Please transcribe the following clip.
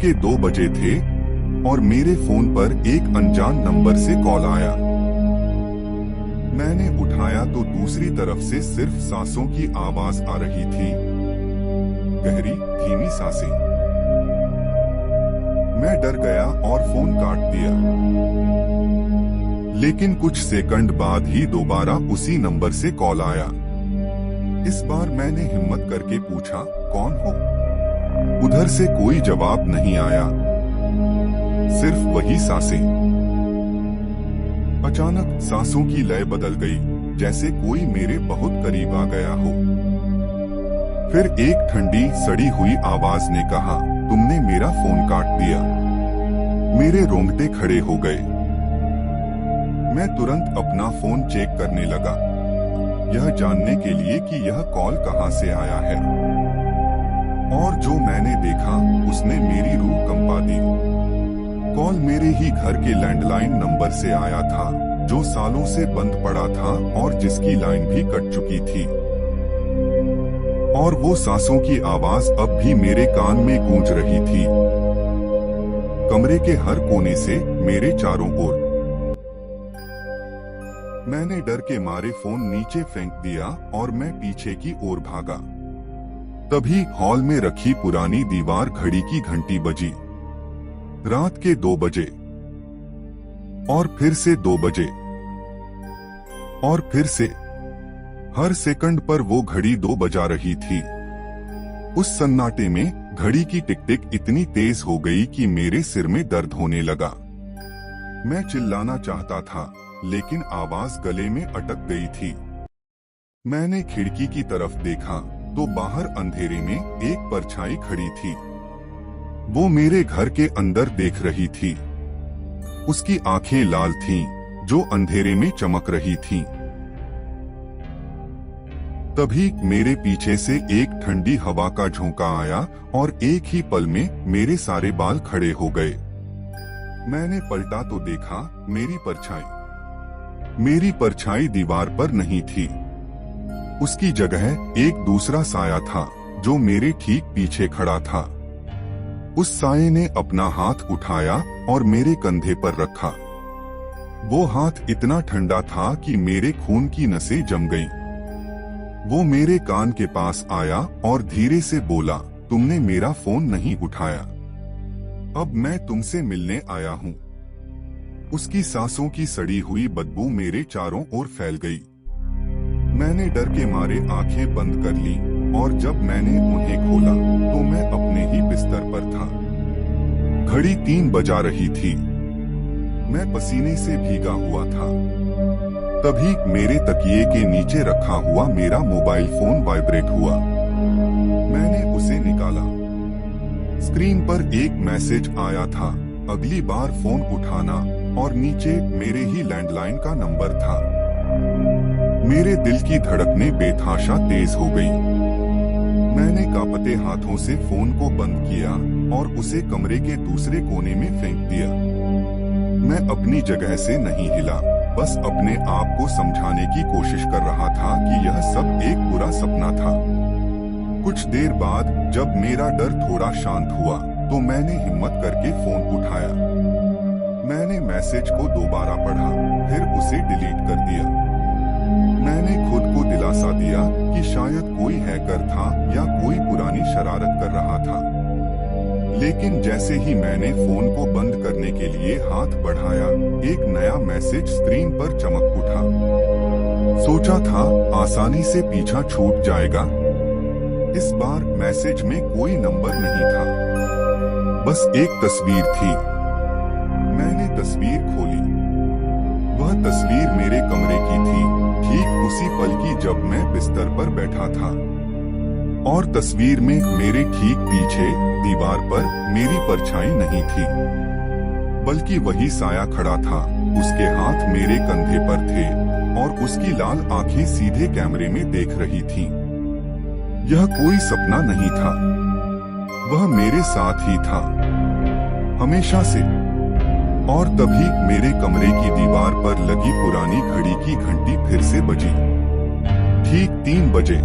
के 2 बजे थे और मेरे फोन पर एक अनजान नंबर से कॉल आया। मैंने उठाया तो दूसरी तरफ से सिर्फ सांसों की आवाज आ रही थी, गहरी धीमी सांसें। मैं डर गया और फोन काट दिया। लेकिन कुछ सेकंड बाद ही दोबारा उसी नंबर से कॉल आया। इस बार मैंने हिम्मत करके पूछा, कौन हो? उधर से कोई जवाब नहीं आया, सिर्फ वही सांसें। अचानक सांसों की लय बदल गई, जैसे कोई मेरे बहुत करीब आ गया हो। फिर एक ठंडी सड़ी हुई आवाज ने कहा, तुमने मेरा फोन काट दिया। मेरे रोंगटे खड़े हो गए। मैं तुरंत अपना फोन चेक करने लगा, यह जानने के लिए कि यह कॉल कहां से आया है। और जो मैंने देखा उसने मेरी रूह कंपा दी। कॉल मेरे ही घर के लैंडलाइन नंबर से आया था, जो सालों से बंद पड़ा था और जिसकी लाइन भी कट चुकी थी। और वो सांसों की आवाज अब भी मेरे कान में गूंज रही थी, कमरे के हर कोने से, मेरे चारों ओर। मैंने डर के मारे फोन नीचे फेंक दिया और मैं पीछे की ओर भागा। तभी हॉल में रखी पुरानी दीवार घड़ी की घंटी बजी। रात के 2 बजे, और फिर से 2 बजे, और फिर से। हर सेकंड पर वो घड़ी 2 बजा रही थी। उस सन्नाटे में घड़ी की टिक टिक इतनी तेज हो गई कि मेरे सिर में दर्द होने लगा। मैं चिल्लाना चाहता था, लेकिन आवाज गले में अटक गई थी। मैंने खिड़की की तरफ देखा तो बाहर अंधेरे में एक परछाई खड़ी थी। वो मेरे घर के अंदर देख रही थी। उसकी आंखें लाल थीं, जो अंधेरे में चमक रही थीं। तभी मेरे पीछे से एक ठंडी हवा का झोंका आया और एक ही पल में मेरे सारे बाल खड़े हो गए। मैंने पलटा तो देखा, मेरी परछाई दीवार पर नहीं थी। उसकी जगह एक दूसरा साया था, जो मेरे ठीक पीछे खड़ा था। उस साये ने अपना हाथ उठाया और मेरे कंधे पर रखा। वो हाथ इतना ठंडा था कि मेरे खून की नसें जम गईं। वो मेरे कान के पास आया और धीरे से बोला, तुमने मेरा फोन नहीं उठाया। अब मैं तुमसे मिलने आया हूँ। उसकी सांसों की सड़ी हुई बदबू मेरे चारों ओर फैल गई। मैंने डर के मारे आंखें बंद कर ली और जब मैंने उन्हें खोला तो मैं अपने ही बिस्तर पर था। घड़ी 3 बजा रही थी। मैं पसीने से भीगा हुआ था। तभी मेरे तकिए के नीचे रखा हुआ मेरा मोबाइल फोन वाइब्रेट हुआ। मैंने उसे निकाला। स्क्रीन पर एक मैसेज आया था, अगली बार फोन उठाना, और नीचे मेरे ही लैंडलाइन का नंबर था। मेरे दिल की धड़कनें बेतहाशा तेज हो गई। मैंने कांपते हाथों से फोन को बंद किया और उसे कमरे के दूसरे कोने में फेंक दिया। मैं अपनी जगह से नहीं हिला, बस अपने आप को समझाने की कोशिश कर रहा था कि यह सब एक बुरा सपना था। कुछ देर बाद जब मेरा डर थोड़ा शांत हुआ तो मैंने हिम्मत करके फोन उठाया। मैंने मैसेज को दोबारा पढ़ा, फिर उसे डिलीट कर दिया। मैंने खुद को दिलासा दिया कि शायद कोई हैकर था या कोई पुरानी शरारत कर रहा था। लेकिन जैसे ही मैंने फोन को बंद करने के लिए हाथ बढ़ाया, एक नया मैसेज स्क्रीन पर चमक उठा। सोचा था आसानी से पीछा छूट जाएगा। इस बार मैसेज में कोई नंबर नहीं था, बस एक तस्वीर थी। मैंने तस्वीर खोली। वह तस्वीर मेरे कमरे की थी, ठीक उसी पल की जब मैं बिस्तर पर बैठा था। और तस्वीर में मेरे ठीक पीछे दीवार पर मेरी परछाई नहीं थी, बल्कि वही साया खड़ा था। उसके हाथ मेरे कंधे पर थे और उसकी लाल आंखें सीधे कैमरे में देख रही थीं। यह कोई सपना नहीं था, वह मेरे साथ ही था, हमेशा से। और तभी मेरे कमरे की दीवार पर लगी पुरानी घड़ी की घंटी फिर से बजी। ठीक 3 बजे।